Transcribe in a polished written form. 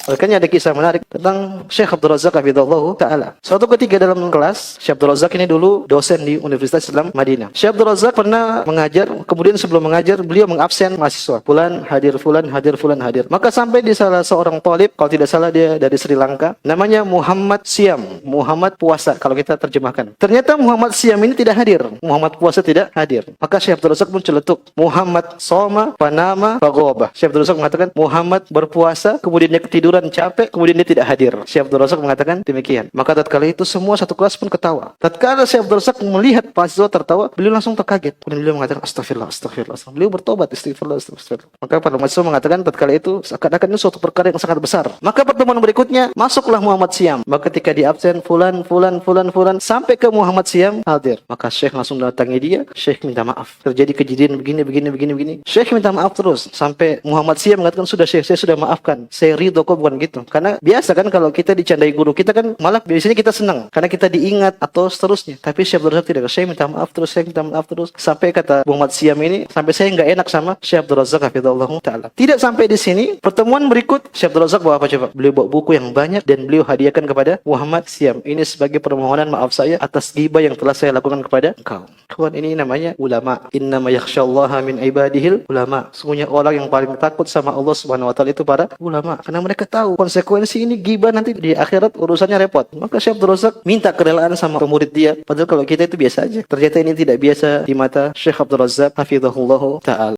Makanya ada kisah menarik tentang Syekh Abdul Razak hafizahullah taala. Suatu ketika dalam kelas, Syekh Abdul Razak ini dulu dosen di Universitas Islam Madinah. Syekh Abdul Razak pernah mengajar, kemudian sebelum mengajar beliau mengabsen mahasiswa. Fulan hadir, fulan hadir, fulan hadir. Maka sampai di salah seorang talib, kalau tidak salah dia dari Sri Lanka, namanya Muhammad Siam, Muhammad puasa kalau kita terjemahkan. Ternyata Muhammad Siam ini tidak hadir. Muhammad puasa tidak hadir. Maka Syekh Abdul Razak pun celetuk, Muhammad soma panama faghaba. Syekh Abdul Razak mengatakan Muhammad berpuasa, kemudian dia ketiduran capek, kemudian dia tidak hadir. Syekh Abdul Razak mengatakan demikian. Maka tatkala itu semua satu kelas pun ketawa. Tatkala Syekh Abdul Razak melihat mahasiswa tertawa, beliau langsung terkaget. Kemudian beliau mengatakan astagfirullah, astagfirullah. Beliau bertobat, istighfar, astagfirullah. Maka para mahasiswa mengatakan tatkala itu seakan-akan ini suatu perkara yang sangat besar. Maka pertemuan berikutnya masuklah Muhammad Siam. Maka ketika di absen fulan sampai ke Muhammad Siam hadir. Maka Syekh langsung datangi dia, Syekh minta maaf. Terjadi kejadian begini. Syekh minta maaf terus sampai Muhammad Siam mengatakan sudah Syekh, saya sudah maafkan. Saya ridho kok, bukan gitu. Karena biasa kan kalau kita dicandai guru kita kan malah biasanya kita senang karena kita diingat atau seterusnya. Tapi Syekh Abdul Razak tidak. Saya minta maaf terus sampai kata Muhammad Siam ini sampai saya nggak enak sama Syekh Abdul Razak hafizahullah taala. Tidak sampai di sini, pertemuan berikut Syekh Abdul Razak bawa apa coba? Beliau bawa buku yang banyak dan beliau hadiahkan kepada Muhammad Siam. Ini sebagai permohonan maaf saya atas ghibah yang telah saya lakukan kepada engkau. Kawan, ini namanya ulama. Innama yakhsyallaha min ibadihil ulama. Sesungguhnya orang yang paling takut sama Allah Subhanahu wa taala itu para ulama. Karena mereka tahu konsekuensi ini ghibah nanti di akhirat urusannya repot. Maka Syekh Abdul Razak minta kerelaan sama murid dia. Padahal kalau kita itu biasa aja. Ternyata ini tidak biasa di mata Syekh Abdul Razak hafizahullah taala.